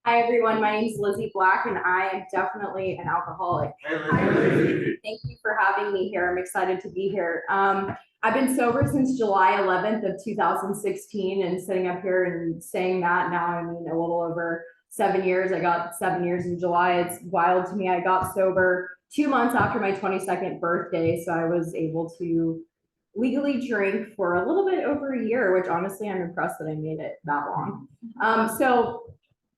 Hi everyone, my name is Lizzy Black and I am definitely an alcoholic. Hi, Lizzy. Thank you for having me here. I'm excited to be here. I've been sober since July 11th of 2016 and sitting up here and saying that now, I mean, a little over 7 years. I got 7 years in July. It's wild to me. I got sober 2 months after my 22nd birthday, so I was able to legally drink for a little bit over a year, which honestly, I'm impressed that I made it that long. So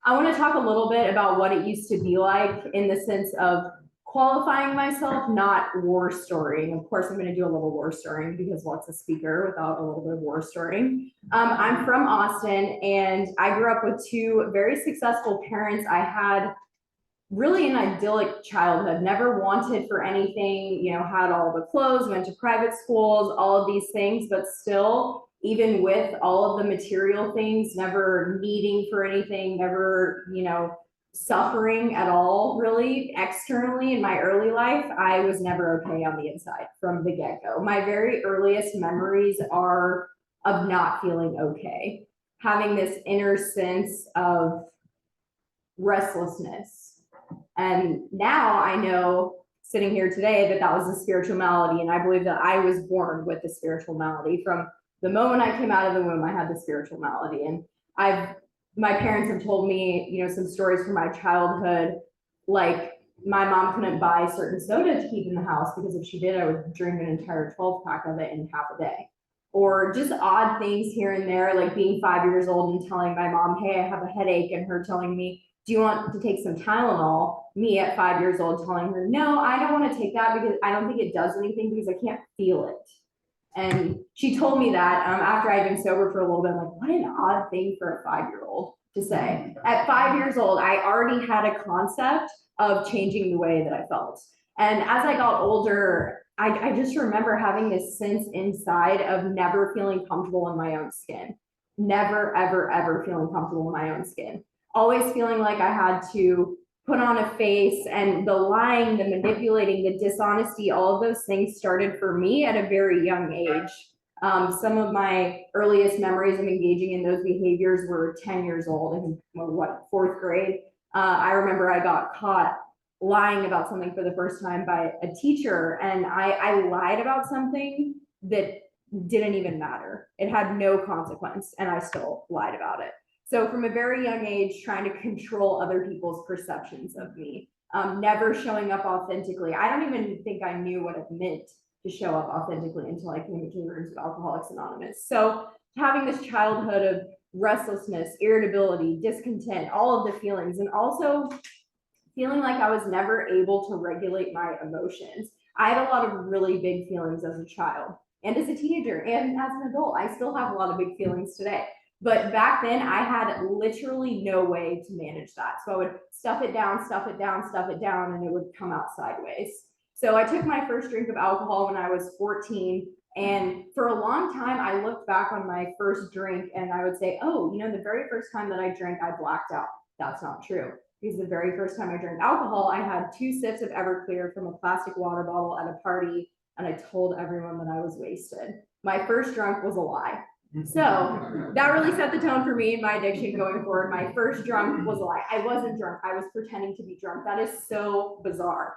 I want to talk a little bit about what it used to be like in the sense of qualifying myself, not war storying. Of course, I'm going to do a little war storying because what's a speaker without a little bit of war storying? I'm from Austin and I grew up with two very successful parents. I had really an idyllic childhood, never wanted for anything, had all the clothes, went to private schools, all of these things, but still, even with all of the material things, never needing for anything, never, suffering at all, really, externally in my early life, I was never okay on the inside from the get-go. My very earliest memories are of not feeling okay, having this inner sense of restlessness. And now I know, sitting here today, that that was a spiritual malady. And I believe that I was born with the spiritual malady. From the moment I came out of the womb, I had the spiritual malady. And my parents have told me, some stories from my childhood, like my mom couldn't buy certain soda to keep in the house because if she did, I would drink an entire 12 pack of it in half a day. Or just odd things here and there, like being 5 years old and telling my mom, hey, I have a headache, and her telling me, do you want to take some Tylenol? Me at 5 years old telling her, no, I don't want to take that because I don't think it does anything because I can't feel it. And she told me that after I'd been sober for a little bit. I'm like, what an odd thing for a 5-year-old to say. At 5 years old, I already had a concept of changing the way that I felt. And as I got older, I just remember having this sense inside of never feeling comfortable in my own skin. Never, ever, ever feeling comfortable in my own skin. Always feeling like I had to put on a face, and the lying, the manipulating, the dishonesty, all of those things started for me at a very young age. Some of my earliest memories of engaging in those behaviors were 10 years old in fourth grade. I remember I got caught lying about something for the first time by a teacher, and I lied about something that didn't even matter. It had no consequence, and I still lied about it. So from a very young age, trying to control other people's perceptions of me, never showing up authentically. I don't even think I knew what it meant to show up authentically until I came into the rooms of Alcoholics Anonymous. So having this childhood of restlessness, irritability, discontent, all of the feelings, and also feeling like I was never able to regulate my emotions. I had a lot of really big feelings as a child and as a teenager and as an adult. I still have a lot of big feelings today. But back then, I had literally no way to manage that. So I would stuff it down, stuff it down, stuff it down, and it would come out sideways. So I took my first drink of alcohol when I was 14. And for a long time, I looked back on my first drink and I would say, oh, the very first time that I drank, I blacked out. That's not true. Because the very first time I drank alcohol, I had 2 sips of Everclear from a plastic water bottle at a party, and I told everyone that I was wasted. My first drunk was a lie. So that really set the tone for me and my addiction going forward. My first drunk was a lie. I wasn't drunk. I was pretending to be drunk. That is so bizarre.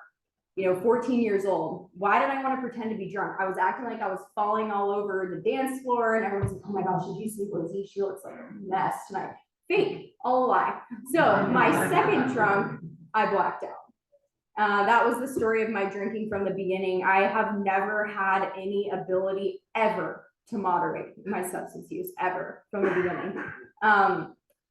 14 years old. Why did I want to pretend to be drunk? I was acting like I was falling all over the dance floor, and everyone's like, oh my gosh, did you see Lizzy? She looks like a mess tonight. Fake, all a lie. So my second drunk, I blacked out. That was the story of my drinking from the beginning. I have never had any ability ever to moderate my substance use, ever, from the beginning.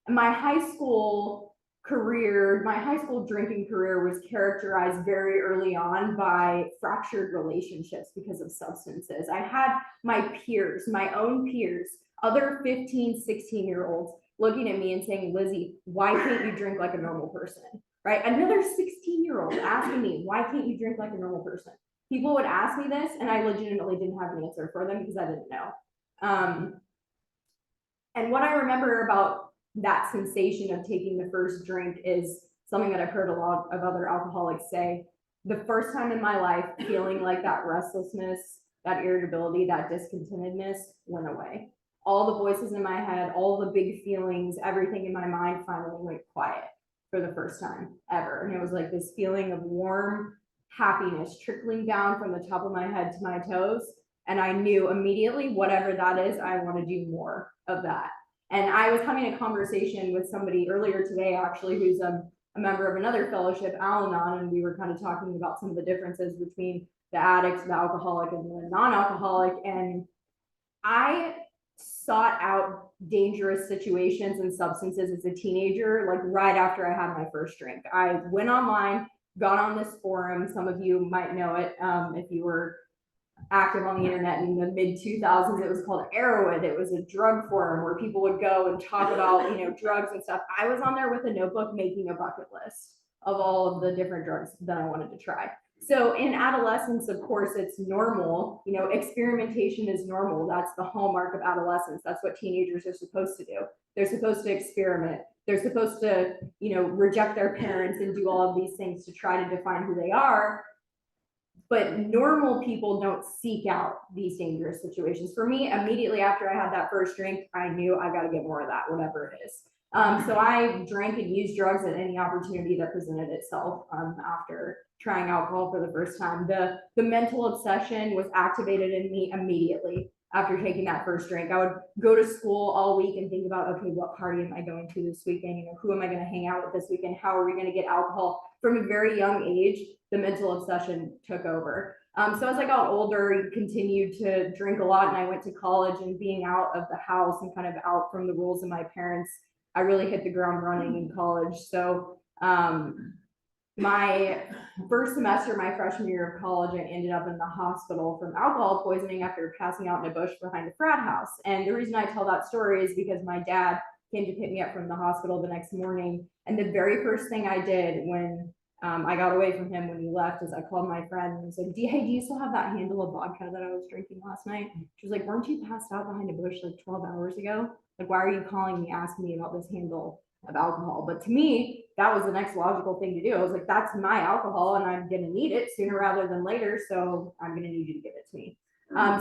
My high school drinking career was characterized very early on by fractured relationships because of substances. I had my peers, my own peers, other 15, 16-year-olds looking at me and saying, Lizzy, why can't you drink like a normal person? Right? Another 16-year-old asking me, why can't you drink like a normal person? People would ask me this, and I legitimately didn't have an answer for them because I didn't know. And what I remember about that sensation of taking the first drink is something that I've heard a lot of other alcoholics say. The first time in my life feeling like that restlessness, that irritability, that discontentedness went away. All the voices in my head, all the big feelings, everything in my mind finally went quiet. for the first time ever. And it was like this feeling of warm happiness trickling down from the top of my head to my toes. And I knew immediately, whatever that is, I want to do more of that. And I was having a conversation with somebody earlier today, actually, who's a member of another fellowship, Al-Anon, and we were kind of talking about some of the differences between the addict, the alcoholic, and the non-alcoholic. And I sought out dangerous situations and substances as a teenager, like right after I had my first drink. I went online, got on this forum. Some of you might know it if you were active on the internet in the mid 2000s. It was called Arrowhead. It was a drug forum where people would go and talk about, drugs and stuff. I was on there with a notebook making a bucket list of all of the different drugs that I wanted to try. So in adolescence, of course, it's normal. Experimentation is normal. That's the hallmark of adolescence. That's what teenagers are supposed to do. They're supposed to experiment. They're supposed to, reject their parents and do all of these things to try to define who they are. But normal people don't seek out these dangerous situations. For me, immediately after I had that first drink, I knew I got to get more of that, whatever it is. So I drank and used drugs at any opportunity that presented itself after trying alcohol for the first time. The mental obsession was activated in me immediately after taking that first drink. I would go to school all week and think about, okay, what party am I going to this weekend? Who am I going to hang out with this weekend? How are we going to get alcohol? From a very young age, the mental obsession took over. So as I got older, I continued to drink a lot, and I went to college, and being out of the house and kind of out from the rules of my parents, I really hit the ground running in college. So my first semester, my freshman year of college, I ended up in the hospital from alcohol poisoning after passing out in a bush behind a frat house. And the reason I tell that story is because my dad came to pick me up from the hospital the next morning. And the very first thing I did when I got away from him when he left is I called my friend and said, hey, do you still have that handle of vodka that I was drinking last night? She was like, weren't you passed out behind a bush like 12 hours ago? Like, why are you calling me, asking me about this handle of alcohol? But to me, that was the next logical thing to do. I was like, that's my alcohol and I'm going to need it sooner rather than later. So I'm going to need you to give it to me.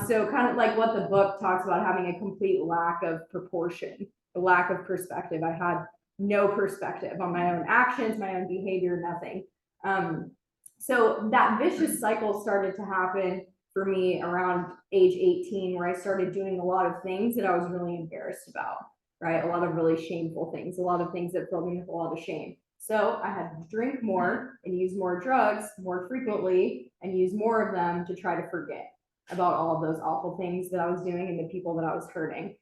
So kind of like what the book talks about, having a complete lack of proportion, a lack of perspective. I had no perspective on my own actions, my own behavior, nothing. So that vicious cycle started to happen for me around age 18, where I started doing a lot of things that I was really embarrassed about, right? A lot of really shameful things, a lot of things that filled me with a lot of shame. So I had to drink more and use more drugs more frequently and use more of them to try to forget about all of those awful things that I was doing and the people that I was hurting.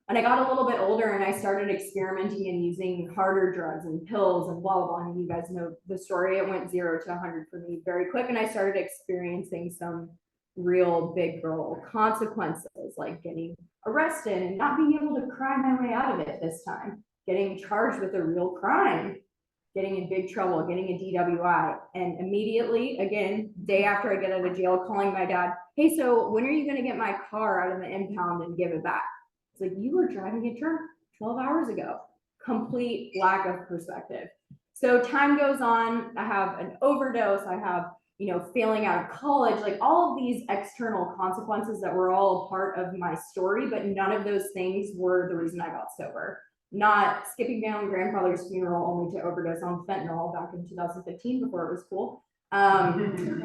And I got a little bit older and I started experimenting and using harder drugs and pills and blah, blah, blah. And you guys know the story. It went 0 to 100 for me very quick. And I started experiencing some real big girl consequences, like getting arrested and not being able to cry my way out of it this time, getting charged with a real crime, getting in big trouble, getting a DWI. And immediately, again, day after I get out of jail, calling my dad, hey, so when are you going to get my car out of the impound and give it back? It's like, you were driving it drunk 12 hours ago. Complete lack of perspective. So time goes on. I have an overdose. I have, failing out of college, like all of these external consequences that were all a part of my story, but none of those things were the reason I got sober. Not skipping down grandfather's funeral only to overdose on fentanyl back in 2015 before it was cool. And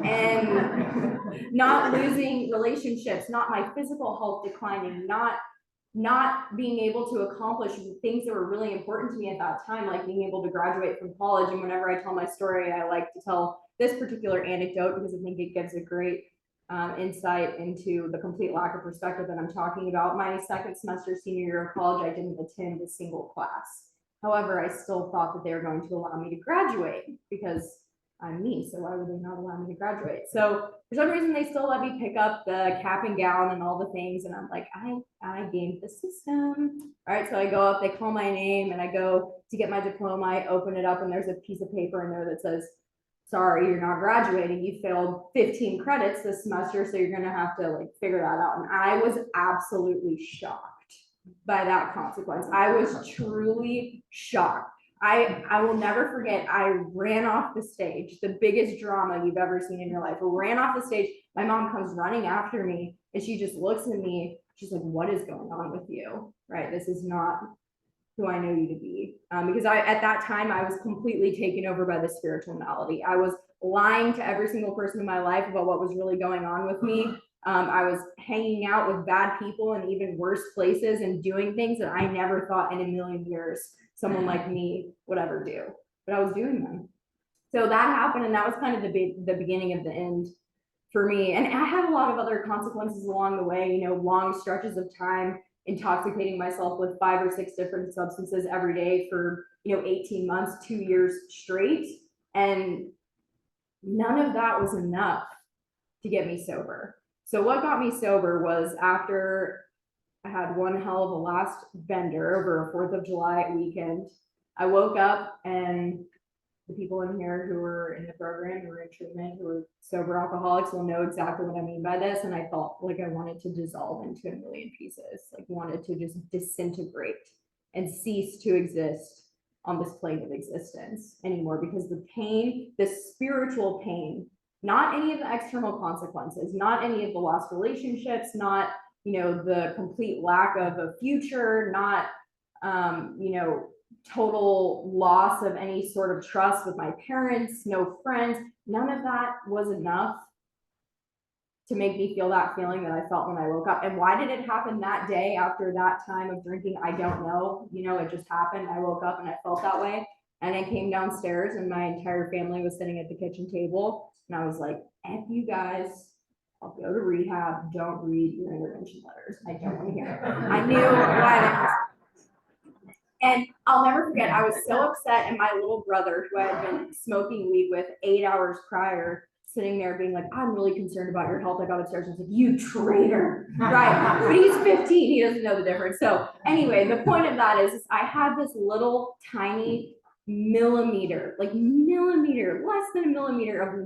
not losing relationships, not my physical health declining, not being able to accomplish things that were really important to me at that time, like being able to graduate from college. And whenever I tell my story, I like to tell this particular anecdote because I think it gives a great insight into the complete lack of perspective that I'm talking about. My second semester senior year of college, I didn't attend a single class. However, I still thought that they were going to allow me to graduate because I'm me, so why would they not allow me to graduate? So for some reason, they still let me pick up the cap and gown and all the things, and I'm like, I gamed the system. All right, so I go up, they call my name, and I go to get my diploma. I open it up, and there's a piece of paper in there that says, sorry, you're not graduating. You failed 15 credits this semester, so you're gonna have to figure that out. And I was absolutely shocked by that consequence. I was truly shocked. I will never forget, I ran off the stage, the biggest drama you've ever seen in your life. I ran off the stage. My mom comes running after me and she just looks at me. She's like, what is going on with you? Right? This is not who I know you to be. Because at that time, I was completely taken over by the spiritual malady. I was lying to every single person in my life about what was really going on with me. I was hanging out with bad people in even worse places and doing things that I never thought in a million years someone like me would ever do, but I was doing them. So that happened, and that was kind of the beginning of the end for me. And I had a lot of other consequences along the way, long stretches of time intoxicating myself with 5 or 6 different substances every day for 18 months, 2 years straight. And none of that was enough to get me sober. So what got me sober was after I had one hell of a last bender over a 4th of July weekend. I woke up, and the people in here who were in the program, who were in treatment, who were sober alcoholics will know exactly what I mean by this. And I felt like I wanted to dissolve into a million pieces, like wanted to just disintegrate and cease to exist on this plane of existence anymore, because the pain, the spiritual pain, not any of the external consequences, not any of the lost relationships, not, the complete lack of a future, not, total loss of any sort of trust with my parents, no friends, none of that was enough to make me feel that feeling that I felt when I woke up. And why did it happen that day after that time of drinking? I don't know. It just happened. I woke up and I felt that way. And I came downstairs, and my entire family was sitting at the kitchen table. And I was like, F you guys, I'll go to rehab. Don't read your intervention letters. I don't want to hear it. I knew why. And I'll never forget, I was so upset, and my little brother, who I had been smoking weed with 8 hours prior, sitting there being like, I'm really concerned about your health. I got upstairs and was like, you traitor, right? But he's 15, he doesn't know the difference. So anyway, the point of that is I had this little tiny millimeter, less than a millimeter of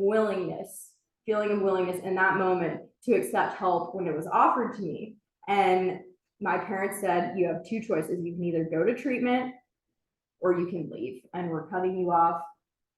feeling of willingness in that moment to accept help when it was offered to me. And my parents said, you have 2 choices. You can either go to treatment or you can leave, and we're cutting you off,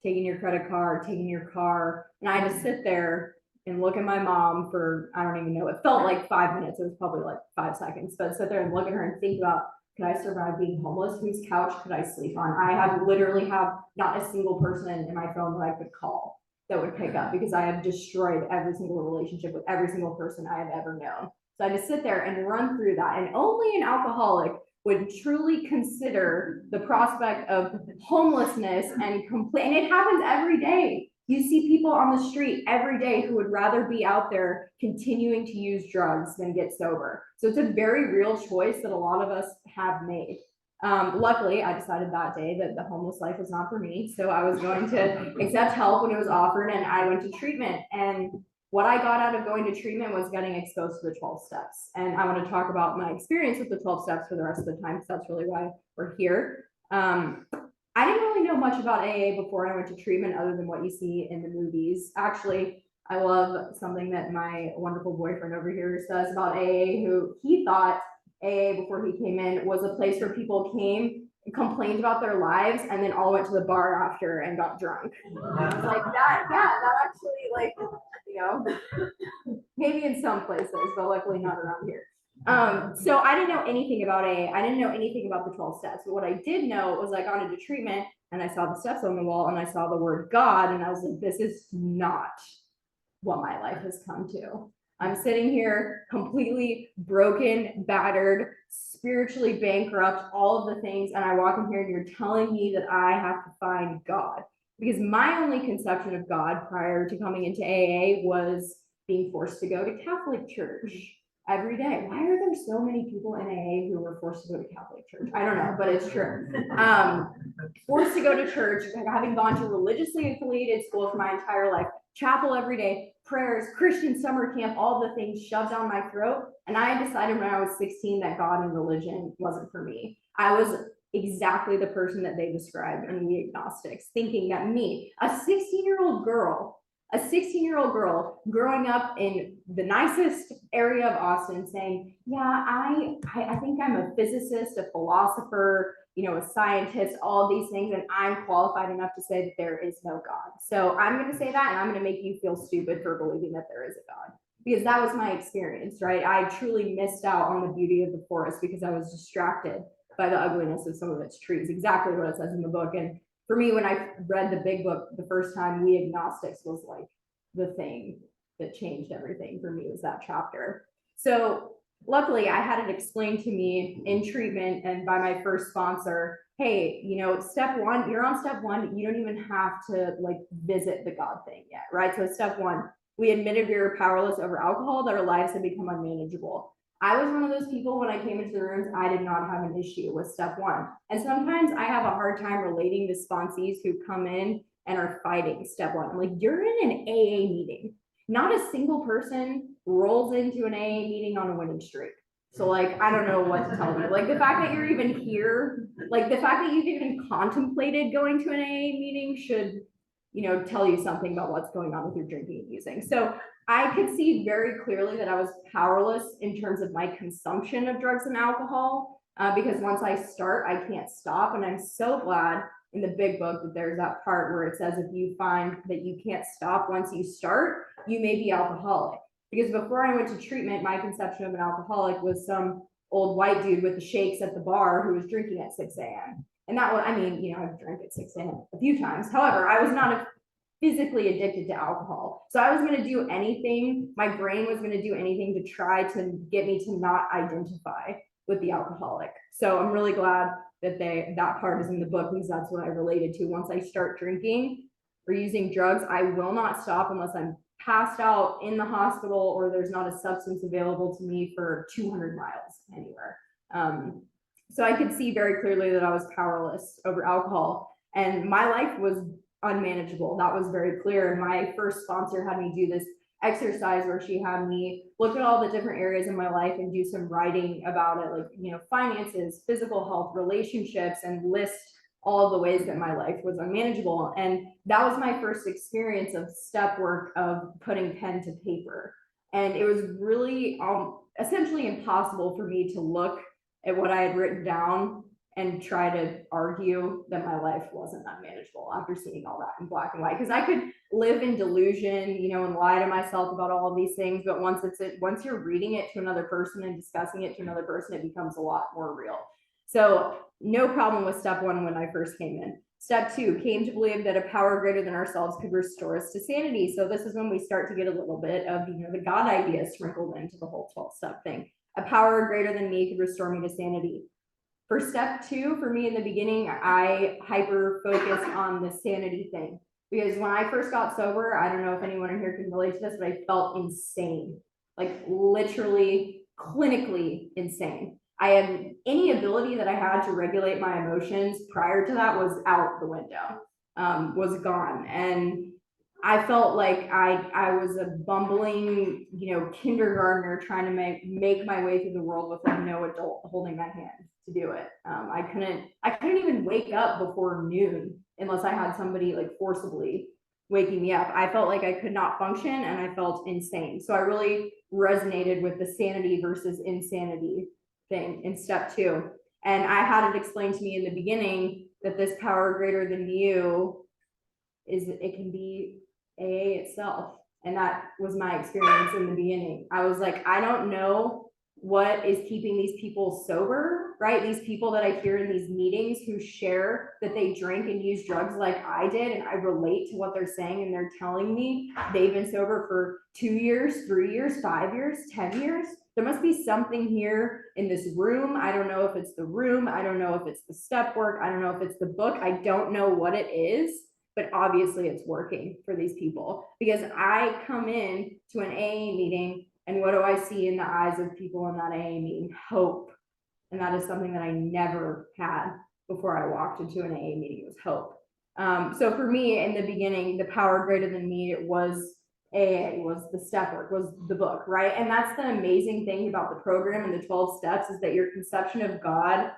taking your credit card, taking your car. And I had to sit there and look at my mom for, I don't even know, it felt like 5 minutes. It was probably like 5 seconds, but sit there and look at her and think about, could I survive being homeless? Whose couch could I sleep on? I literally have not a single person in my phone that I could call that would pick up, because I have destroyed every single relationship with every single person I have ever known. So I had to sit there and run through that. And only an alcoholic would truly consider the prospect of homelessness and it happens every day. You see people on the street every day who would rather be out there continuing to use drugs than get sober. So it's a very real choice that a lot of us have made. Luckily, I decided that day that the homeless life was not for me. So I was going to accept help when it was offered, and I went to treatment. And what I got out of going to treatment was getting exposed to the 12 steps. And I want to talk about my experience with the 12 steps for the rest of the time, because that's really why we're here. I didn't really know much about AA before I went to treatment, other than what you see in the movies. Actually, I love something that my wonderful boyfriend over here says about AA, who he thought AA before he came in was a place where people came and complained about their lives and then all went to the bar after and got drunk. Like that, yeah, that actually, like, maybe in some places, but luckily not around here. So I didn't know anything about AA. I didn't know anything about the 12 steps, but what I did know was I got into treatment and I saw the steps on the wall and I saw the word God, and I was like, this is not what my life has come to. I'm sitting here completely broken, battered, spiritually bankrupt, all of the things, and I walk in here and you're telling me that I have to find God. Because my only conception of God prior to coming into AA was being forced to go to Catholic church every day. Why are there so many people in AA who were forced to go to Catholic church? I don't know, but it's true. Forced to go to church, having gone to religiously affiliated school for my entire life, chapel every day, prayers, Christian summer camp, all the things shoved down my throat. And I decided when I was 16 that God and religion wasn't for me. I was exactly the person that they described in the agnostics, thinking that me, a 16-year-old girl growing up in the nicest area of Austin, saying, yeah, I think I'm a physicist, a philosopher, a scientist, all these things, and I'm qualified enough to say that there is no God. So I'm going to say that, and I'm going to make you feel stupid for believing that there is a God. Because that was my experience, right? I truly missed out on the beauty of the forest because I was distracted by the ugliness of some of its trees, exactly what it says in the book. And for me, when I read the big book the first time, we agnostics was like the thing that changed everything for me, was that chapter. So luckily I had it explained to me in treatment and by my first sponsor, hey, you know, step one, you're on step one, you don't even have to like visit the God thing yet, right? So step one, we admitted we were powerless over alcohol, that our lives had become unmanageable. I was one of those people when I came into the rooms, I did not have an issue with step one. And sometimes I have a hard time relating to sponsees who come in and are fighting step one. I'm like, you're in an AA meeting. Not a single person rolls into an AA meeting on a winning streak. So like, I don't know what to tell you. Like the fact that you're even here, like the fact that you've even contemplated going to an AA meeting should, you know, tell you something about what's going on with your drinking and using. So I could see very clearly that I was powerless in terms of my consumption of drugs and alcohol, because once I start, I can't stop. And I'm so glad in the big book that there's that part where it says, if you find that you can't stop once you start, you may be alcoholic. Because before I went to treatment, my conception of an alcoholic was some old white dude with the shakes at the bar who was drinking at 6 a.m. And that was, I mean, you know, I've drank at 6 a.m. a few times. However, I was not physically addicted to alcohol. So I was going to do anything, my brain was going to do anything to try to get me to not identify with the alcoholic. So I'm really glad that that part is in the book, because that's what I related to. Once I start drinking or using drugs, I will not stop unless I'm passed out in the hospital or there's not a substance available to me for 200 miles anywhere. So I could see very clearly that I was powerless over alcohol, and my life was unmanageable. That was very clear. And my first sponsor had me do this exercise where she had me look at all the different areas in my life and do some writing about it, like, you know, finances, physical health, relationships, and list all of the ways that my life was unmanageable. And that was my first experience of step work, of putting pen to paper. And it was really essentially impossible for me to look at what I had written down and try to argue that my life wasn't unmanageable after seeing all that in black and white. Because I could live in delusion, you know, and lie to myself about all of these things, but once you're reading it to another person and discussing it to another person, it becomes a lot more real. So no problem with step one when I first came in. Step two, came to believe that a power greater than ourselves could restore us to sanity. So this is when we start to get a little bit of, you know, the God idea sprinkled into the whole 12-step thing. A power greater than me could restore me to sanity. For step two, for me in the beginning, I hyper focused on the sanity thing, because when I first got sober, I don't know if anyone in here can relate to this, but I felt insane, like literally clinically insane. I had any ability that I had to regulate my emotions prior to that was out the window, was gone. And I felt like I was a bumbling, you know, kindergartner trying to make my way through the world with like no adult holding my hand to do it. I couldn't even wake up before noon unless I had somebody like forcibly waking me up. I felt like I could not function and I felt insane. So I really resonated with the sanity versus insanity thing in step two. And I had it explained to me in the beginning that this power greater than you it can be AA itself. And that was my experience in the beginning. I was like, I don't know what is keeping these people sober, right? These people that I hear in these meetings who share that they drink and use drugs like I did, and I relate to what they're saying, and they're telling me they've been sober for 2 years, 3 years, 5 years, 10 years. There must be something here in this room. I don't know if it's the room. I don't know if it's the step work. I don't know if it's the book. I don't know what it is, but obviously it's working for these people, because I come in to an AA meeting and what do I see in the eyes of people in that AA meeting? Hope. And that is something that I never had before I walked into an AA meeting, was hope. So for me in the beginning, the power greater than me, it was AA, was the step work, was the book, right? And that's the amazing thing about the program and the 12 steps, is that your conception of God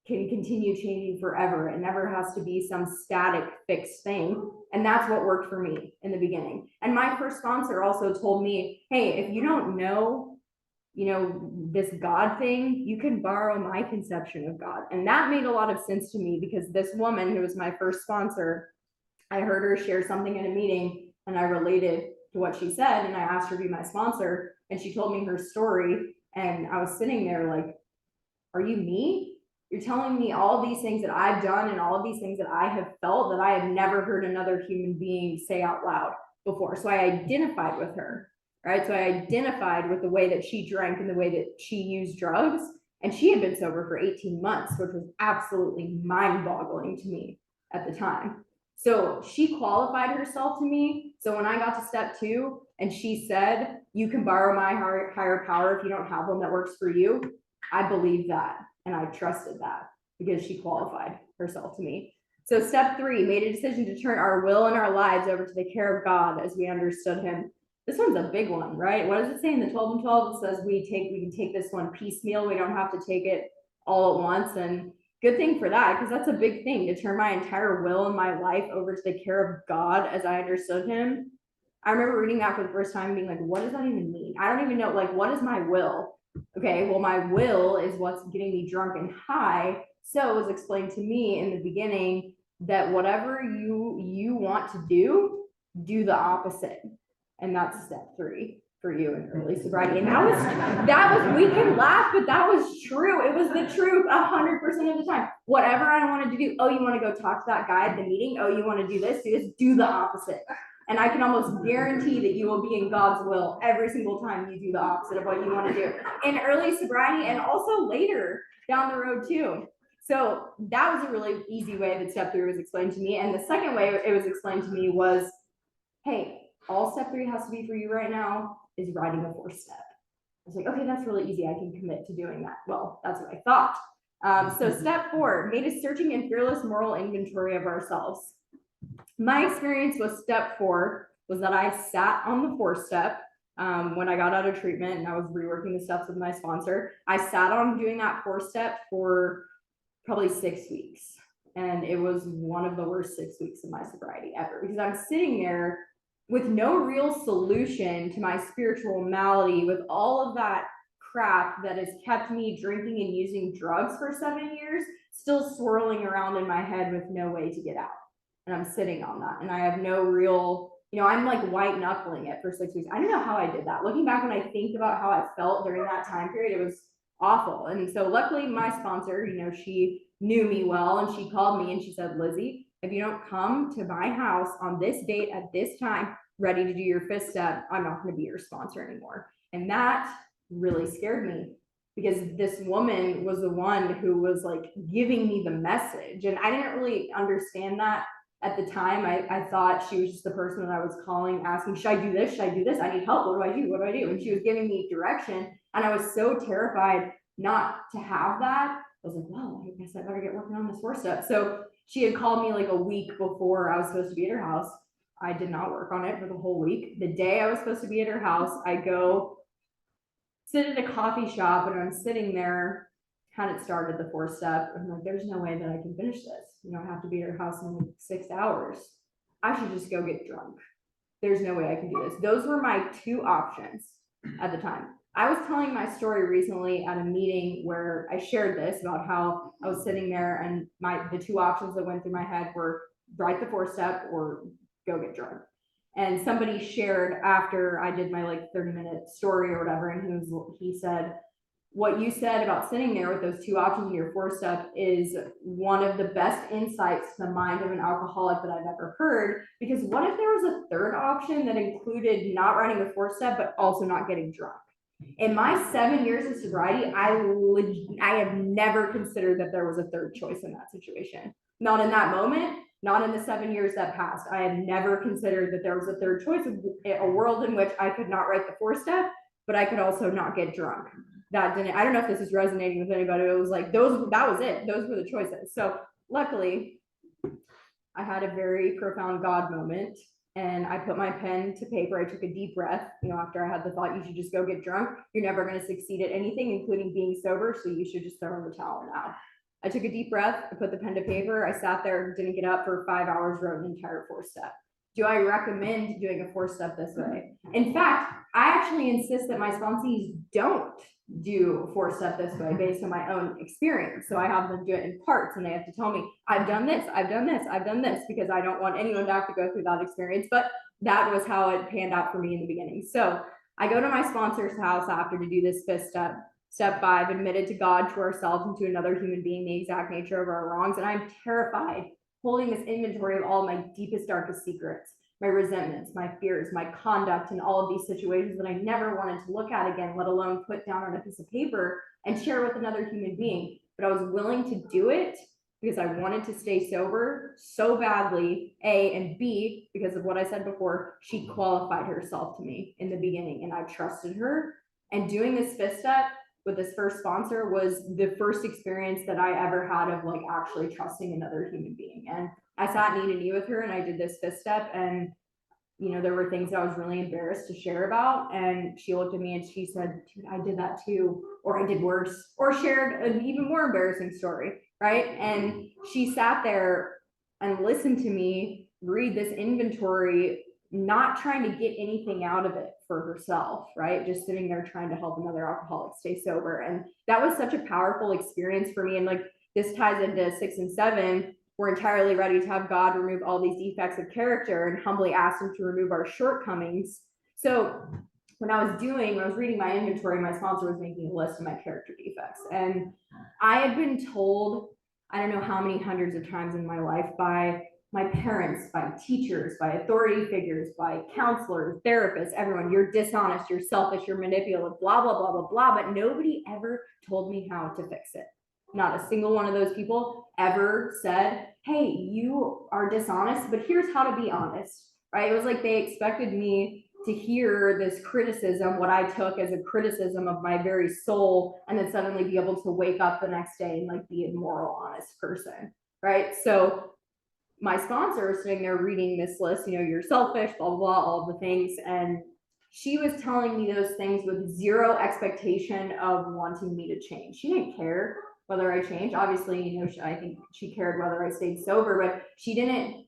can continue changing forever. It never has to be some static fixed thing. And that's what worked for me in the beginning. And my first sponsor also told me, hey, if you don't know, you know, this God thing, you can borrow my conception of God. And that made a lot of sense to me, because this woman who was my first sponsor, I heard her share something in a meeting and I related to what she said. And I asked her to be my sponsor, and she told me her story. And I was sitting there like, are you me? You're telling me all these things that I've done and all of these things that I have felt that I have never heard another human being say out loud before. So I identified with her, right? So I identified with the way that she drank and the way that she used drugs. And she had been sober for 18 months, which was absolutely mind-boggling to me at the time. So she qualified herself to me. So when I got to step 2 and she said, you can borrow my higher power if you don't have one that works for you, I believed that and I trusted that because she qualified herself to me. So step 3, made a decision to turn our will and our lives over to the care of God as we understood him. This one's a big one, right? What does it say in the 12 and 12? It says we can take this one piecemeal. We don't have to take it all at once. And good thing for that, because that's a big thing, to turn my entire will and my life over to the care of God as I understood him. I remember reading that for the first time and being like, what does that even mean? I don't even know, like, what is my will? Okay, well, my will is what's getting me drunk and high. So it was explained to me in the beginning that whatever you want to do the opposite. And that's step 3 for you in early sobriety. And that was, we can laugh, but that was true. It was the truth 100% of the time. Whatever I wanted to do, oh, you want to go talk to that guy at the meeting? Oh, you want to do this, do the opposite. And I can almost guarantee that you will be in God's will every single time you do the opposite of what you want to do in early sobriety and also later down the road too. So that was a really easy way that step 3 was explained to me. And the second way it was explained to me was, hey, all step 3 has to be for you right now is writing a 4-step. I was like, okay, that's really easy. I can commit to doing that. Well, that's what I thought. So step 4, made a searching and fearless moral inventory of ourselves. My experience with step 4 was that I sat on the 4-step when I got out of treatment and I was reworking the steps with my sponsor. I sat on doing that 4-step for probably 6 weeks. And it was one of the worst 6 weeks of my sobriety ever, because I'm sitting there with no real solution to my spiritual malady, with all of that crap that has kept me drinking and using drugs for 7 years, still swirling around in my head with no way to get out. And I'm sitting on that. And I have no real, I'm like white knuckling it for 6 weeks. I don't know how I did that. Looking back, when I think about how I felt during that time period, it was awful. And so luckily my sponsor, she knew me well, and she called me and she said, Lizzy, if you don't come to my house on this date at this time, ready to do your 5th step, I'm not going to be your sponsor anymore. And that really scared me, because this woman was the one who was like giving me the message. And I didn't really understand that at the time. I thought she was just the person that I was calling, asking, should I do this? Should I do this? I need help. What do I do? What do I do? And she was giving me direction. And I was so terrified not to have that. I was like, well, I guess I better get working on this 4-step. So she had called me like a week before I was supposed to be at her house. I did not work on it for the whole week. The day I was supposed to be at her house, I go sit at a coffee shop and I'm sitting there, hadn't started the 4-step. I'm like, there's no way that I can finish this. I have to be at her house in like 6 hours. I should just go get drunk. There's no way I can do this. Those were my 2 options at the time. I was telling my story recently at a meeting where I shared this about how I was sitting there and the 2 options that went through my head were write the 4-step or go get drunk. And somebody shared after I did my like 30-minute story or whatever, and he said, what you said about sitting there with those 2 options in your 4-step is one of the best insights to the mind of an alcoholic that I've ever heard. Because what if there was a 3rd option that included not writing the 4-step, but also not getting drunk? In my 7 years of sobriety, I have never considered that there was a 3rd choice in that situation. Not in that moment, not in the 7 years that passed. I had never considered that there was a 3rd choice, a world in which I could not write the 4-step, but I could also not get drunk. I don't know if this is resonating with anybody. It was like, that was it. Those were the choices. So luckily, I had a very profound God moment, and I put my pen to paper. I took a deep breath, after I had the thought, you should just go get drunk. You're never going to succeed at anything, including being sober. So you should just throw in the towel now. I took a deep breath, I put the pen to paper. I sat there and didn't get up for 5 hours, wrote an entire 4-step. Do I recommend doing a 4-step this way? In fact, I actually insist that my sponsees don't do a 4-step this way based on my own experience. So I have them do it in parts, and they have to tell me, I've done this, I've done this, I've done this, because I don't want anyone to have to go through that experience. But that was how it panned out for me in the beginning. So I go to my sponsor's house after to do this 5th step. Step 5, admitted to God, to ourselves, and to another human being the exact nature of our wrongs. And I'm terrified holding this inventory of all my deepest, darkest secrets, my resentments, my fears, my conduct, and all of these situations that I never wanted to look at again, let alone put down on a piece of paper and share with another human being. But I was willing to do it because I wanted to stay sober so badly, A, and B, because of what I said before, she qualified herself to me in the beginning and I trusted her. And doing this 5th step with this first sponsor was the first experience that I ever had of like actually trusting another human being. And I sat knee to knee with her and I did this 5th step, and you know, there were things I was really embarrassed to share about. And she looked at me and she said, dude, I did that too, or I did worse, or shared an even more embarrassing story, right? And she sat there and listened to me read this inventory, not trying to get anything out of it for herself, right? Just sitting there trying to help another alcoholic stay sober. And that was such a powerful experience for me. And like, this ties into 6 and 7. We're entirely ready to have God remove all these defects of character and humbly ask him to remove our shortcomings. So when I was reading my inventory, my sponsor was making a list of my character defects. And I had been told, I don't know how many hundreds of times in my life, by my parents, by teachers, by authority figures, by counselors, therapists, everyone, you're dishonest, you're selfish, you're manipulative, blah, blah, blah, blah, blah. But nobody ever told me how to fix it. Not a single one of those people ever said, hey, you are dishonest, but here's how to be honest, right? It was like they expected me to hear this criticism, what I took as a criticism of my very soul, and then suddenly be able to wake up the next day and like be a moral, honest person, right? So my sponsor was sitting there reading this list, you know, you're selfish, blah, blah, blah, all the things. And she was telling me those things with zero expectation of wanting me to change. She didn't care whether I changed. Obviously, you know, I think she cared whether I stayed sober, but she didn't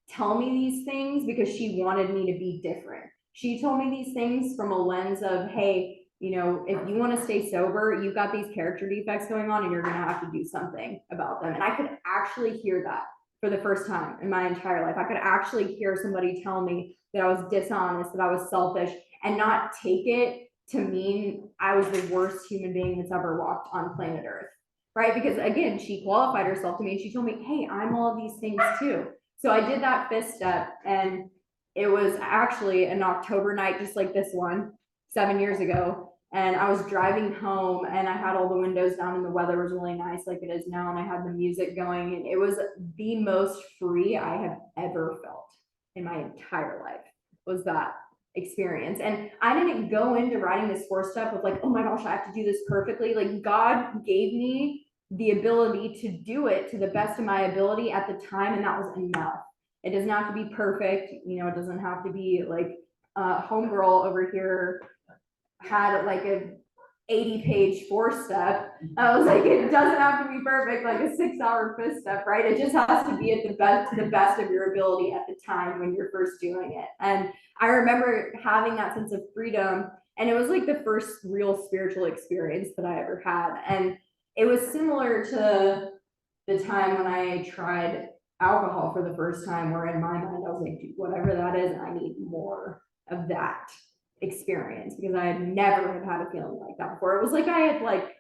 tell me these things because she wanted me to be different. She told me these things from a lens of, hey, you know, if you want to stay sober, you've got these character defects going on and you're going to have to do something about them. And I could actually hear that for the first time in my entire life. I could actually hear somebody tell me that I was dishonest, that I was selfish, and not take it to mean I was the worst human being that's ever walked on planet Earth, right? Because again, she qualified herself to me and she told me, hey, I'm all of these things too. So I did that 5th step, and it was actually an October night, just like this one, 7 years ago. And I was driving home and I had all the windows down and the weather was really nice like it is now. And I had the music going, and it was the most free I have ever felt in my entire life, was that experience. And I didn't go into writing this 4th step with like, oh my gosh, I have to do this perfectly. Like, God gave me the ability to do it to the best of my ability at the time, and that was enough. It doesn't have to be perfect, you know, it doesn't have to be like homegirl over here had like a 80-page 4th step. I was like, it doesn't have to be perfect, like a 6-hour 5th step, right? It just has to be at the best, to the best of your ability at the time when you're first doing it. And I remember having that sense of freedom, and it was like the first real spiritual experience that I ever had. And it was similar to the time when I tried alcohol for the first time, where in my mind I was like, whatever that is, I need more of that experience, because I had never had a feeling like that before. It was like I had like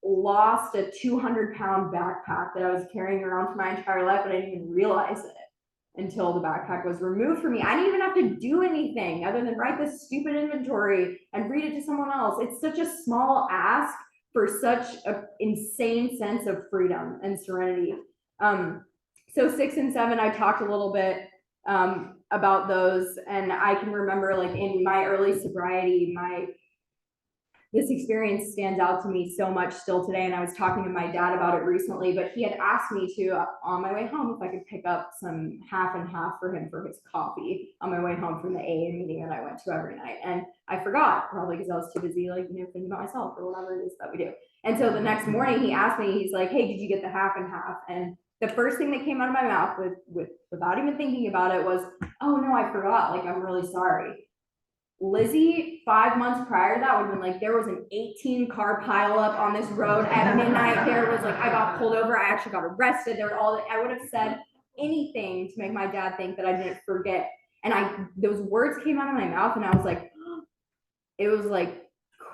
lost a 200-pound backpack that I was carrying around for my entire life, but I didn't even realize it until the backpack was removed from me. I didn't even have to do anything other than write this stupid inventory and read it to someone else. It's such a small ask for such an insane sense of freedom and serenity. So 6 and 7, I talked a little bit about those, and I can remember like in my early sobriety, this experience stands out to me so much still today. And I was talking to my dad about it recently, but he had asked me to, on my way home, if I could pick up some half and half for him for his coffee on my way home from the AA meeting that I went to every night. And I forgot, probably because I was too busy, like, you know, thinking about myself or whatever it is that we do. And so the next morning he asked me, he's like, hey, did you get the half and half? And the first thing that came out of my mouth without even thinking about it was, oh no, I forgot. Like, I'm really sorry. Lizzy, 5 months prior to that, would have been like, there was an 18-car pileup on this road at midnight. There was like, I got pulled over. I actually got arrested. There were I would have said anything to make my dad think that I didn't forget. And those words came out of my mouth, and I was like, it was like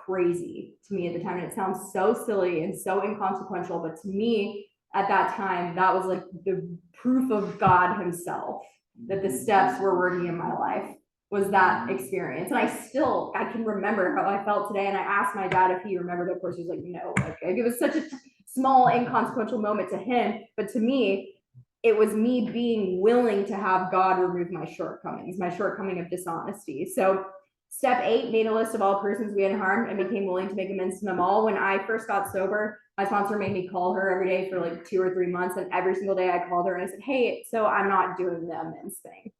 crazy to me at the time. And it sounds so silly and so inconsequential, but to me at that time, that was like the proof of God himself that the steps were working in my life, was that experience. And I can remember how I felt today. And I asked my dad if he remembered. Of course, he was like, no, like it was such a small, inconsequential moment to him. But to me, it was me being willing to have God remove my shortcomings, my shortcoming of dishonesty. So step 8, made a list of all persons we had harmed and became willing to make amends to them all. When I first got sober, my sponsor made me call her every day for like 2 or 3 months. And every single day I called her and I said, hey, so I'm not doing the amends thing.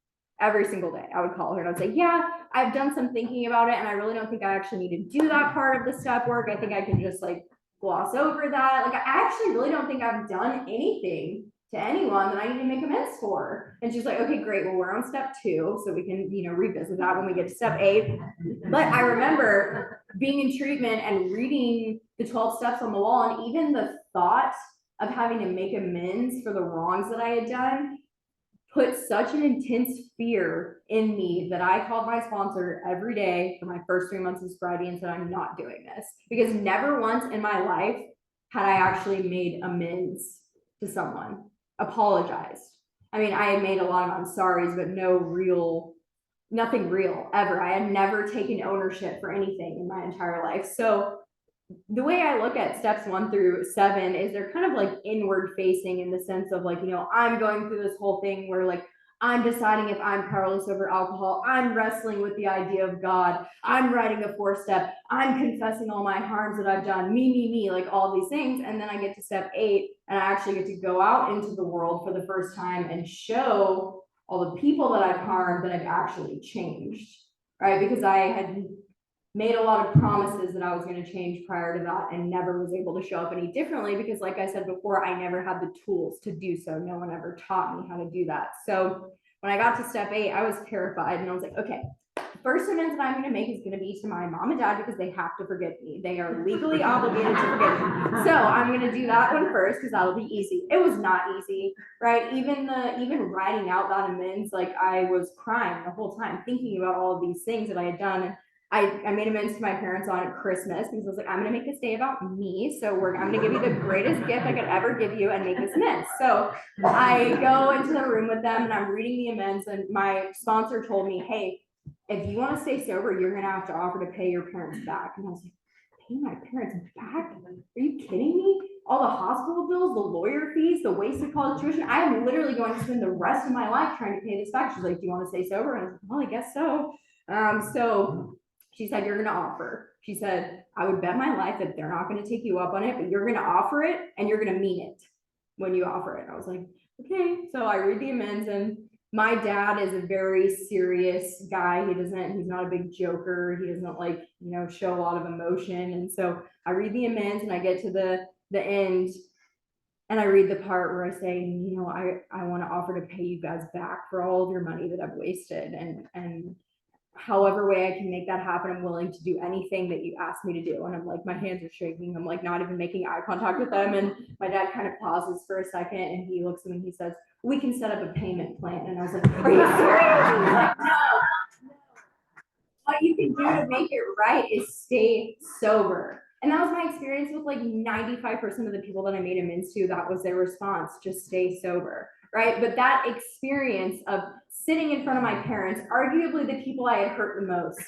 Every single day I would call her and I'd say, yeah, I've done some thinking about it. And I really don't think I actually need to do that part of the step work. I think I can just like gloss over that. Like, I actually really don't think I've done anything to anyone that I need to make amends for. And she's like, okay, great. Well, we're on step 2, so we can, revisit that when we get to step 8. But I remember being in treatment and reading the 12 steps on the wall, and even the thought of having to make amends for the wrongs that I had done put such an intense fear in me that I called my sponsor every day for my first 3 months of sobriety and said, I'm not doing this. Because never once in my life had I actually made amends to someone, apologized. I mean, I had made a lot of I'm sorries, but nothing real ever. I had never taken ownership for anything in my entire life. So the way I look at steps 1 through 7 is they're kind of like inward facing, in the sense of like, I'm going through this whole thing where like I'm deciding if I'm powerless over alcohol. I'm wrestling with the idea of God. I'm writing a 4-step. I'm confessing all my harms that I've done. Me, like all these things. And then I get to step 8 and I actually get to go out into the world for the first time and show all the people that I've harmed that I've actually changed, right? Because I had made a lot of promises that I was going to change prior to that and never was able to show up any differently because, like I said before, I never had the tools to do so. No one ever taught me how to do that. So when I got to step 8, I was terrified and I was like, okay, the first amends that I'm going to make is going to be to my mom and dad because they have to forgive me. They are legally obligated to forgive me. So I'm going to do that one first because that'll be easy. It was not easy, right? Even writing out that amends, like I was crying the whole time thinking about all of these things that I had done. And I made amends to my parents on Christmas because I was like, I'm going to make this day about me. So I'm going to give you the greatest gift I could ever give you and make this amends. So I go into the room with them and I'm reading the amends, and my sponsor told me, hey, if you want to stay sober, you're going to have to offer to pay your parents back. And I was like, pay my parents back? Are you kidding me? All the hospital bills, the lawyer fees, the wasted college tuition. I am literally going to spend the rest of my life trying to pay this back. She's like, do you want to stay sober? And I was like, well, I guess so. So she said, you're going to offer. She said, I would bet my life that they're not going to take you up on it, but you're going to offer it and you're going to mean it when you offer it. I was like, okay. So I read the amends, and my dad is a very serious guy. He's not a big joker. He doesn't like, show a lot of emotion. And so I read the amends and I get to the end and I read the part where I say, I want to offer to pay you guys back for all of your money that I've wasted. And however way I can make that happen, I'm willing to do anything that you ask me to do. And I'm like, my hands are shaking. I'm like not even making eye contact with them. And my dad kind of pauses for a second and he looks at me and he says, we can set up a payment plan. And I was like, are you serious? He's like, no. What you can do to make it right is stay sober. And that was my experience with like 95% of the people that I made amends to. That was their response, just stay sober, right? But that experience of sitting in front of my parents, arguably the people I had hurt the most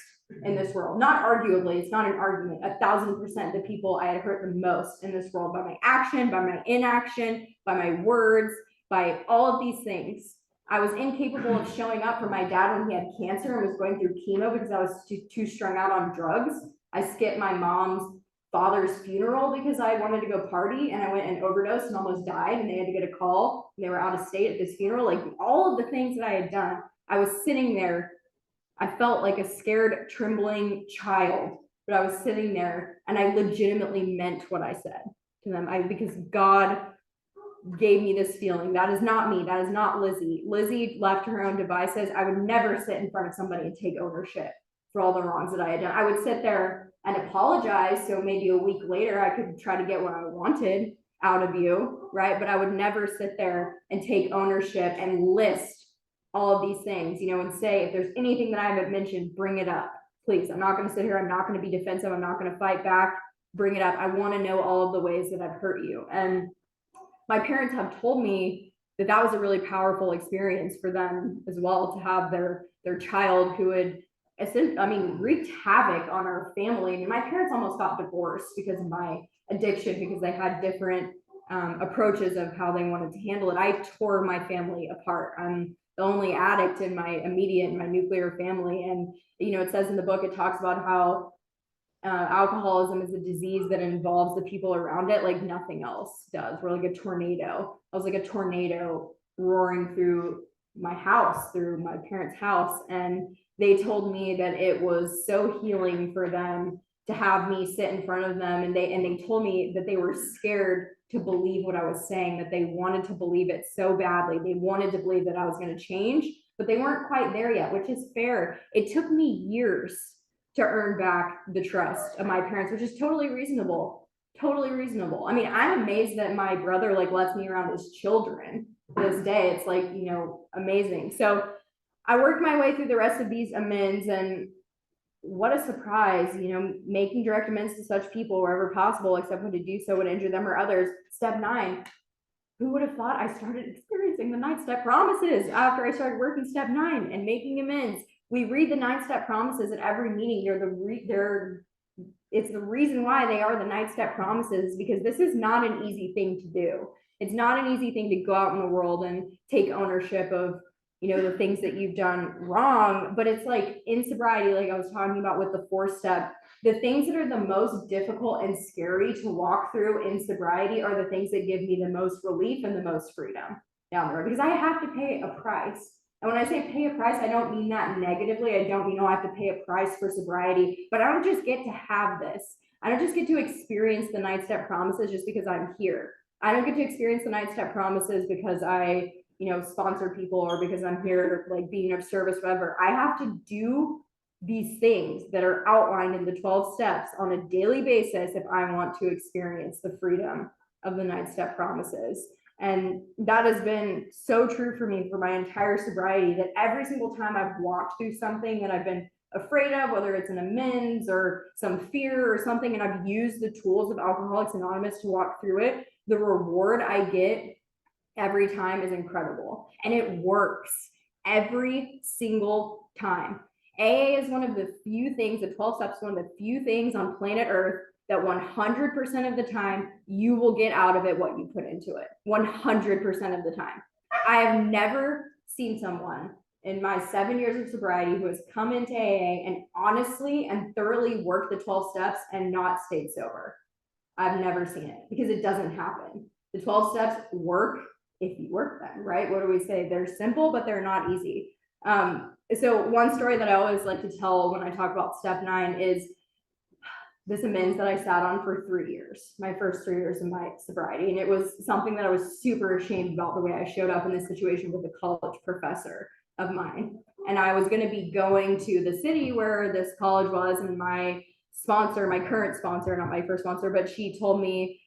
in this world, not arguably, it's not an argument, 1,000% the people I had hurt the most in this world by my action, by my inaction, by my words, by all of these things. I was incapable of showing up for my dad when he had cancer and was going through chemo because I was too strung out on drugs. I skipped my mom's father's funeral because I wanted to go party, and I went and overdosed and almost died, and they had to get a call. They were out of state at this funeral. Like all of the things that I had done, I was sitting there. I felt like a scared, trembling child, but I was sitting there and I legitimately meant what I said to them. Because God gave me this feeling. That is not me. That is not Lizzy. Lizzy, left to her own devices, I would never sit in front of somebody and take ownership for all the wrongs that I had done. I would sit there and apologize. So maybe a week later, I could try to get what I wanted out of you, right? But I would never sit there and take ownership and list all of these things, and say, if there's anything that I haven't mentioned, bring it up. please, I'm not going to sit here. I'm not going to be defensive. I'm not going to fight back, bring it up. I want to know all of the ways that I've hurt you. And my parents have told me that that was a really powerful experience for them as well, to have their child who would, wreaked havoc on our family. I mean, my parents almost got divorced because of my addiction, because they had different approaches of how they wanted to handle it. I tore my family apart. I'm the only addict in my immediate, my nuclear family. And, you know, it says in the book, it talks about how alcoholism is a disease that involves the people around it like nothing else does. We're like a tornado. I was like a tornado roaring through my house, through my parents' house. And they told me that it was so healing for them to have me sit in front of them. And they told me that they were scared to believe what I was saying, that they wanted to believe it so badly. They wanted to believe that I was going to change, but they weren't quite there yet, which is fair. It took me years to earn back the trust of my parents, which is totally reasonable. Totally reasonable. I mean, I'm amazed that my brother like lets me around his children to this day. It's like, you know, amazing. So I worked my way through the rest of these amends, and what a surprise, you know, making direct amends to such people wherever possible, except when to do so would injure them or others. Step 9. Who would have thought I started experiencing the 9-step promises after I started working step 9 and making amends? We read the 9-step promises at every meeting. It's the reason why they are the 9-step promises, because this is not an easy thing to do. It's not an easy thing to go out in the world and take ownership of, you know, the things that you've done wrong. But it's like in sobriety, like I was talking about with the 4-step, the things that are the most difficult and scary to walk through in sobriety are the things that give me the most relief and the most freedom down the road, because I have to pay a price. And when I say pay a price, I don't mean that negatively. I don't mean, oh, I have to pay a price for sobriety, but I don't just get to have this. I don't just get to experience the 9-step promises just because I'm here. I don't get to experience the 9-step promises because I, you know, sponsor people or because I'm here like being of service, whatever. I have to do these things that are outlined in the 12 steps on a daily basis if I want to experience the freedom of the 9-step promises. And that has been so true for me for my entire sobriety, that every single time I've walked through something that I've been afraid of, whether it's an amends or some fear or something, and I've used the tools of Alcoholics Anonymous to walk through it, the reward I get every time is incredible. And it works every single time. AA is one of the few things, the 12 steps, one of the few things on planet Earth that 100% of the time you will get out of it what you put into it. 100% of the time. I have never seen someone in my 7 years of sobriety who has come into AA and honestly and thoroughly worked the 12 steps and not stayed sober. I've never seen it, because it doesn't happen. The 12 steps work if you work them, right? What do we say? They're simple, but they're not easy. So one story that I always like to tell when I talk about step 9 is this amends that I sat on for 3 years, my first 3 years of my sobriety. And it was something that I was super ashamed about, the way I showed up in this situation with a college professor of mine. And I was going to be going to the city where this college was, and my sponsor, my current sponsor, not my first sponsor, but she told me,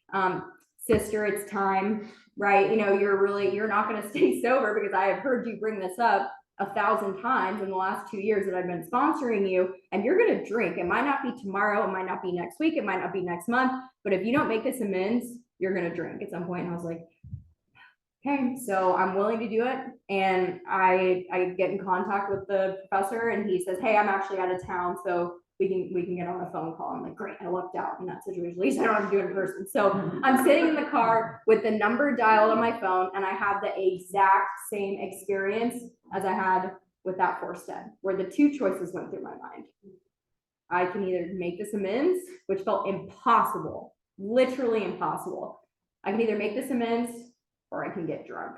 sister, it's time, right? You know, you're not going to stay sober, because I have heard you bring this up 1,000 times in the last 2 years that I've been sponsoring you, and you're going to drink. It might not be tomorrow, it might not be next week, it might not be next month, but if you don't make this amends, you're going to drink at some point. And I was like, okay, so I'm willing to do it. And I get in contact with the professor, and he says, hey, I'm actually out of town, so we can get on a phone call. I'm like, great, I lucked out in that situation. At least I don't have to do it in person. So I'm sitting in the car with the number dialed on my phone, and I have the exact same experience as I had with that 4-step, where the 2 choices went through my mind. I can either make this amends, which felt impossible, literally impossible. I can either make this amends, or I can get drunk.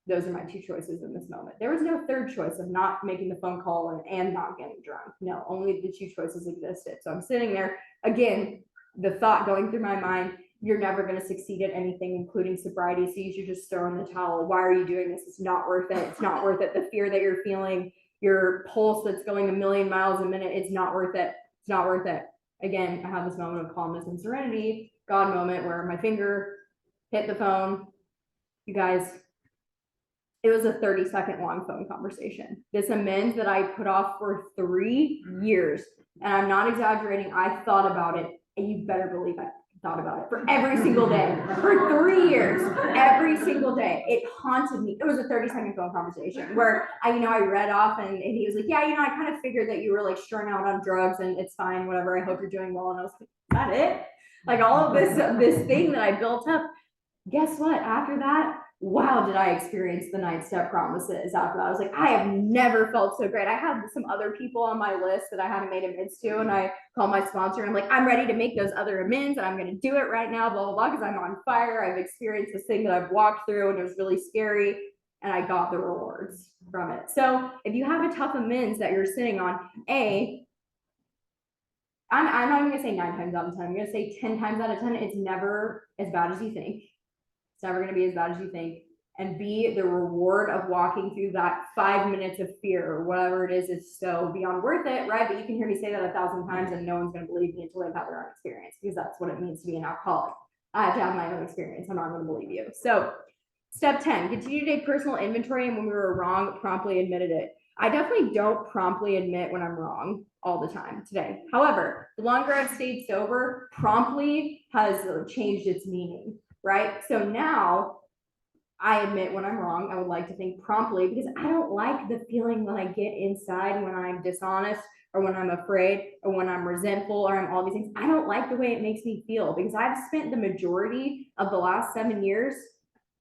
Those are my 2 choices in this moment. There was no third choice of not making the phone call and not getting drunk. No, only the 2 choices existed. So I'm sitting there, again, the thought going through my mind, you're never going to succeed at anything, including sobriety, so you should just throw in the towel. Why are you doing this? It's not worth it. It's not worth it. The fear that you're feeling, your pulse that's going 1,000,000 miles a minute, it's not worth it. It's not worth it. Again, I have this moment of calmness and serenity, God moment, where my finger hit the phone. You guys, It was a 30-second long phone conversation. This amends that I put off for 3 years. And I'm not exaggerating. I thought about it, and you better believe I thought about it for every single day for 3 years, every single day. It haunted me. It was a 30-second phone conversation where I read off and he was like, yeah, I kind of figured that you were like strung out on drugs and it's fine, whatever. I hope you're doing well. And I was like, is that it? Like all of this thing that I built up. Guess what? After that, wow, did I experience the 9-step promises after that. I was like, I have never felt so great. I have some other people on my list that I haven't made amends to, and I call my sponsor and I'm like, I'm ready to make those other amends and I'm going to do it right now, blah, blah, blah, because I'm on fire. I've experienced this thing that I've walked through and it was really scary, and I got the rewards from it. So if you have a tough amends that you're sitting on, I'm not even going to say 9 times out of 10. I'm going to say 10 times out of 10, it's never as bad as you think. It's never going to be as bad as you think. And B, the reward of walking through that 5 minutes of fear or whatever it is so beyond worth it, right? But you can hear me say that 1,000 times and no one's going to believe me until they've had their own experience, because that's what it means to be an alcoholic. I have to have my own experience. I'm not going to believe you. So step 10, continue to take personal inventory, and when we were wrong, promptly admitted it. I definitely don't promptly admit when I'm wrong all the time today. However, the longer I've stayed sober, promptly has changed its meaning, right? So now I admit when I'm wrong. I would like to think promptly, because I don't like the feeling that I get inside when I'm dishonest or when I'm afraid or when I'm resentful or I'm all these things. I don't like the way it makes me feel, because I've spent the majority of the last 7 years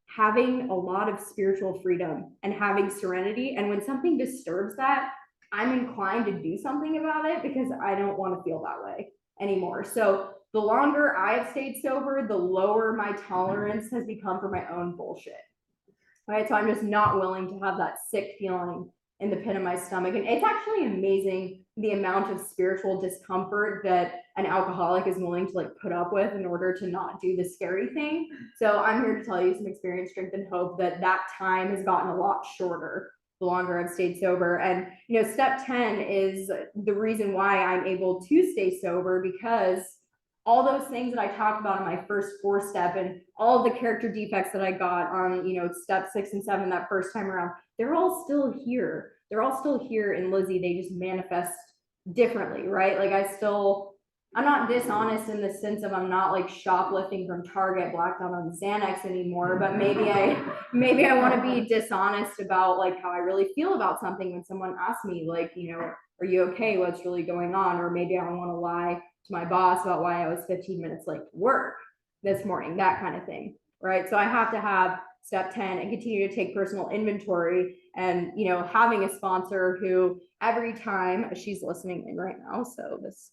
having a lot of spiritual freedom and having serenity. And when something disturbs that, I'm inclined to do something about it because I don't want to feel that way anymore. So the longer I've stayed sober, the lower my tolerance has become for my own bullshit. Right? So I'm just not willing to have that sick feeling in the pit of my stomach. And it's actually amazing the amount of spiritual discomfort that an alcoholic is willing to like put up with in order to not do the scary thing. So I'm here to tell you some experience, strength, and hope that time has gotten a lot shorter the longer I've stayed sober. And step 10 is the reason why I'm able to stay sober, because all those things that I talked about in my first 4-step and all of the character defects that I got on, step 6 and 7 that first time around, they're all still here. They're all still here in Lizzy. They just manifest differently, right? Like I'm not dishonest in the sense of I'm not like shoplifting from Target blacked out on Xanax anymore, but maybe I want to be dishonest about like how I really feel about something when someone asks me like, are you okay? What's really going on? Or maybe I don't want to lie to my boss about why I was 15 minutes late to work this morning, that kind of thing, right? So I have to have step 10 and continue to take personal inventory, and having a sponsor who every time, she's listening in right now, so this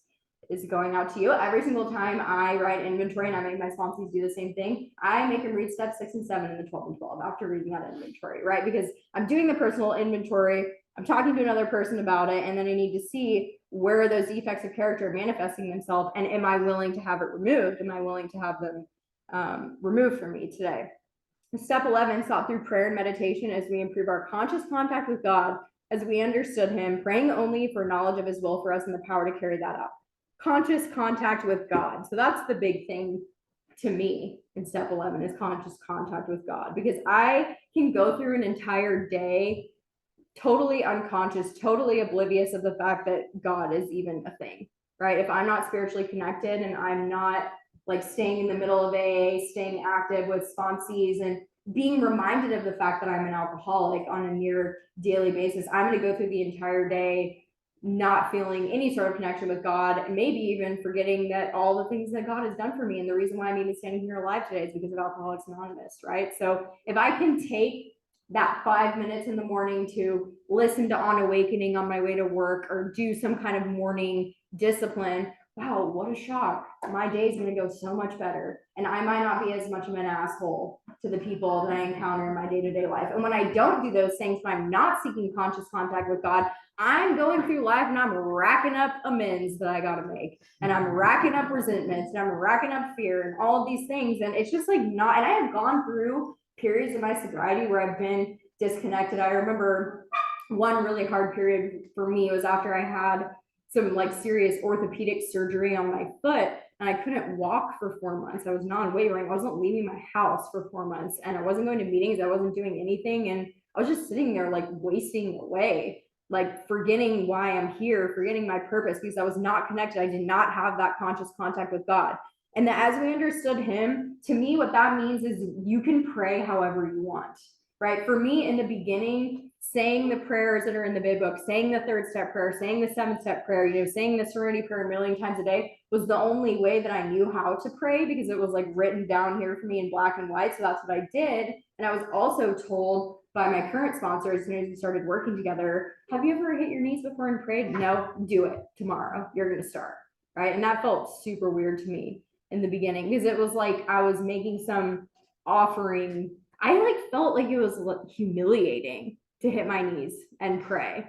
is going out to you, every single time I write inventory, and I make my sponsors do the same thing, I make them read step 6 and 7 and the 12 and 12 after reading that inventory, right? Because I'm doing the personal inventory, I'm talking to another person about it, and then I need to see where those defects of character are manifesting themselves, and am I willing to have it removed? Am I willing to have them removed from me today? Step 11, sought through prayer and meditation as we improve our conscious contact with God, as we understood him, praying only for knowledge of his will for us and the power to carry that out. Conscious contact with God. So that's the big thing to me in step 11, is conscious contact with God, because I can go through an entire day totally unconscious, totally oblivious of the fact that God is even a thing, right? If I'm not spiritually connected and I'm not like staying in the middle of AA, staying active with sponsees and being reminded of the fact that I'm an alcoholic on a near daily basis, I'm going to go through the entire day not feeling any sort of connection with God, and maybe even forgetting that all the things that God has done for me. And the reason why I'm even standing here alive today is because of Alcoholics Anonymous, right? So if I can take that 5 minutes in the morning to listen to On Awakening on my way to work, or do some kind of morning discipline, wow, what a shock. My day is going to go so much better. And I might not be as much of an asshole to the people that I encounter in my day-to-day life. And when I don't do those things, when I'm not seeking conscious contact with God, I'm going through life and I'm racking up amends that I got to make. And I'm racking up resentments and I'm racking up fear and all of these things. And it's just like not, and I have gone through periods of my sobriety where I've been disconnected. I remember one really hard period for me was after I had some like serious orthopedic surgery on my foot, and I couldn't walk for 4 months. I was non-wavering. I wasn't leaving my house for 4 months, and I wasn't going to meetings. I wasn't doing anything. And I was just sitting there like wasting away, like forgetting why I'm here, forgetting my purpose, because I was not connected. I did not have that conscious contact with God. And that as we understood him, to me, what that means is you can pray however you want, right? For me, in the beginning, saying the prayers that are in the big book, saying the 3rd step prayer, saying the 7th step prayer, saying the serenity prayer a million times a day was the only way that I knew how to pray, because it was like written down here for me in black and white. So that's what I did. And I was also told by my current sponsor, as soon as we started working together, have you ever hit your knees before and prayed? No, do it tomorrow. You're going to start, right? And that felt super weird to me in the beginning, because it was like I was making some offering. I like felt like it was humiliating to hit my knees and pray,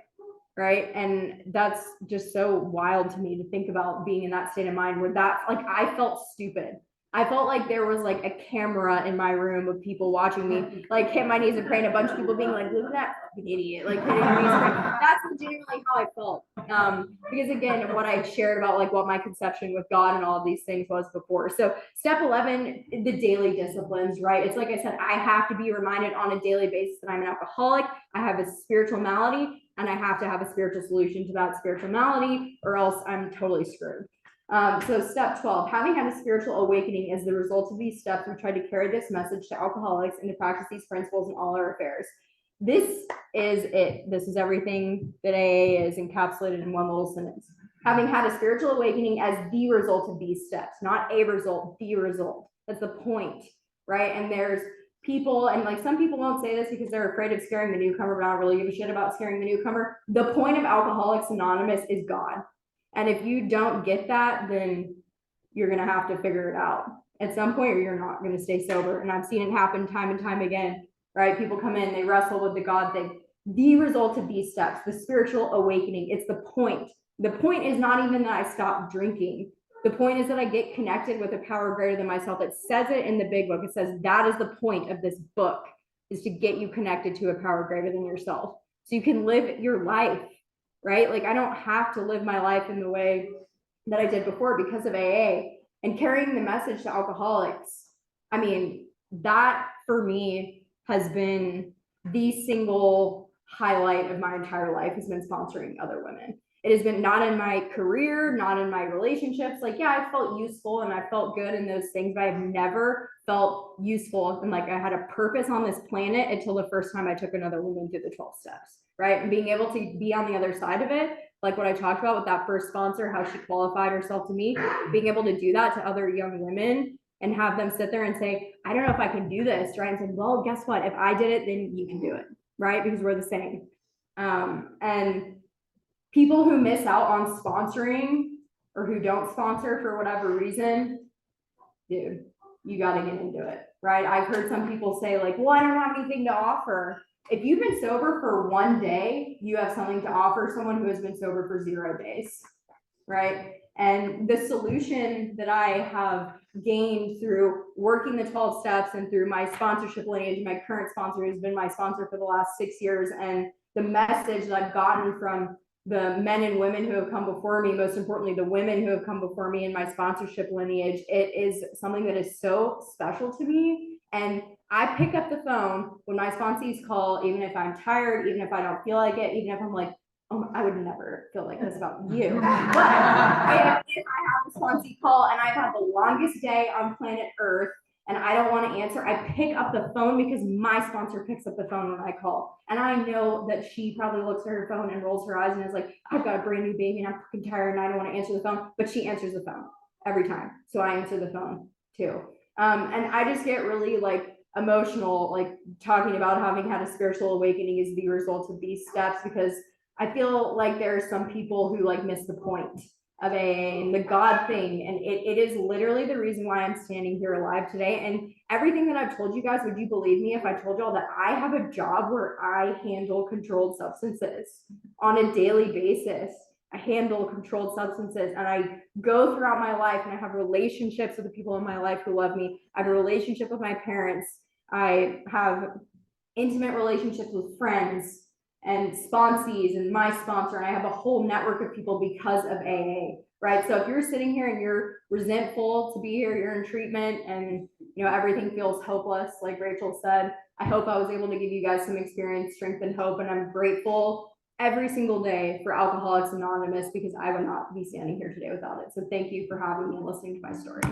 right? And that's just so wild to me to think about being in that state of mind where that, like, I felt stupid. I felt like there was like a camera in my room of people watching me like hit my knees and pray, and a bunch of people being like, look at that fucking idiot, like hitting her knees and praying. That's legitimately how I felt. Because again, what I shared about like what my conception with God and all of these things was before. So step 11, the daily disciplines, right? It's like I said, I have to be reminded on a daily basis that I'm an alcoholic. I have a spiritual malady, and I have to have a spiritual solution to that spiritual malady, or else I'm totally screwed. So step 12, having had a spiritual awakening is the result of these steps. We try to carry this message to alcoholics and to practice these principles in all our affairs. This is it. This is everything that AA is encapsulated in one little sentence. Having had a spiritual awakening as the result of these steps, not a result, the result. That's the point, right? And there's people, and like some people won't say this because they're afraid of scaring the newcomer, but I don't really give a shit about scaring the newcomer. The point of Alcoholics Anonymous is God. And if you don't get that, then you're going to have to figure it out at some point, or you're not going to stay sober. And I've seen it happen time and time again, right? People come in, they wrestle with the God thing. The result of these steps, the spiritual awakening, it's the point. The point is not even that I stop drinking. The point is that I get connected with a power greater than myself. It says it in the big book. It says that is the point of this book, is to get you connected to a power greater than yourself. So you can live your life, right? Like I don't have to live my life in the way that I did before because of AA and carrying the message to alcoholics. I mean, that for me has been the single highlight of my entire life, has been sponsoring other women. It has been not in my career, not in my relationships. Like, yeah, I felt useful and I felt good in those things, but I've never felt useful and like I had a purpose on this planet until the first time I took another woman through the 12 steps, right? And being able to be on the other side of it, like what I talked about with that first sponsor, how she qualified herself to me, being able to do that to other young women and have them sit there and say, I don't know if I can do this, right? And say, well, guess what? If I did it, then you can do it, right? Because we're the same. And people who miss out on sponsoring or who don't sponsor for whatever reason, dude, you got to get into it, right? I've heard some people say like, well, I don't have anything to offer. If you've been sober for 1 day, you have something to offer someone who has been sober for 0 days, right? And the solution that I have gained through working the 12 steps and through my sponsorship lineage, my current sponsor has been my sponsor for the last 6 years, and the message that I've gotten from the men and women who have come before me, most importantly, the women who have come before me in my sponsorship lineage, it is something that is so special to me. And I pick up the phone when my sponsees call, even if I'm tired, even if I don't feel like it, even if I'm like, oh, I would never feel like this about you. But if I have a sponsee call and I've had the longest day on planet Earth, and I don't want to answer, I pick up the phone because my sponsor picks up the phone when I call. And I know that she probably looks at her phone and rolls her eyes and is like, I've got a brand new baby and I'm fucking tired and I don't want to answer the phone, but she answers the phone every time. So I answer the phone too. And I just get really like emotional, like talking about having had a spiritual awakening is the result of these steps, because I feel like there are some people who like miss the point of AA and the God thing. And it is literally the reason why I'm standing here alive today. And everything that I've told you guys, would you believe me if I told y'all that I have a job where I handle controlled substances on a daily basis? I handle controlled substances and I go throughout my life and I have relationships with the people in my life who love me. I have a relationship with my parents. I have intimate relationships with friends and sponsees and my sponsor, and I have a whole network of people because of AA. right? So if you're sitting here and you're resentful to be here, you're in treatment and everything feels hopeless, like Rachel said, I hope I was able to give you guys some experience, strength, and hope. And I'm grateful every single day for Alcoholics Anonymous, because I would not be standing here today without it. So thank you for having me and listening to my story.